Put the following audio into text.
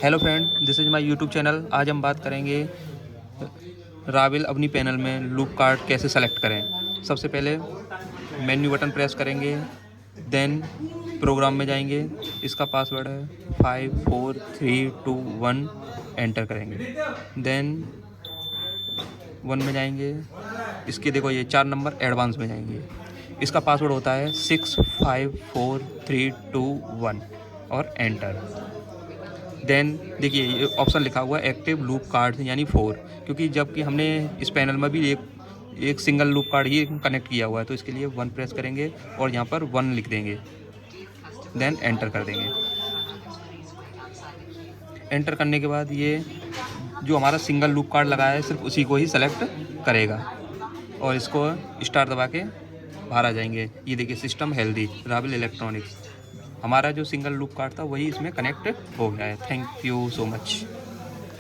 Hello friend, this is my YouTube channel. आज हम बात करेंगे रावेल अपनी पैनल में लूप कार्ड कैसे सेलेक्ट करें। सबसे पहले मेन्यू बटन प्रेस करेंगे, देन प्रोग्राम में जाएंगे। इसका पासवर्ड है 54321। एंटर करेंगे, देन 1 में जाएंगे। इसके देखो ये 4 नंबर एडवांस में जाएंगे। इसका पासवर्ड होता है 654321 और एंटर। देन देखिए ये ऑप्शन लिखा हुआ है एक्टिव लूप कार्ड यानी 4, क्योंकि जबकि हमने इस पैनल में भी एक सिंगल लूप कार्ड ही कनेक्ट किया हुआ है, तो इसके लिए 1 प्रेस करेंगे और यहाँ पर 1 लिख देंगे, देन एंटर कर देंगे। एंटर करने के बाद ये जो हमारा सिंगल लूप कार्ड लगा है सिर्फ उसी को ही सेलेक्ट करेगा और इसको स्टार दबा के बाहर आ जाएंगे। ये देखिए सिस्टम हेल्दी रावेल इलेक्ट्रॉनिक्स, हमारा जो सिंगल लूप कार्ड था वही इसमें कनेक्ट हो गया है। Thank you so much.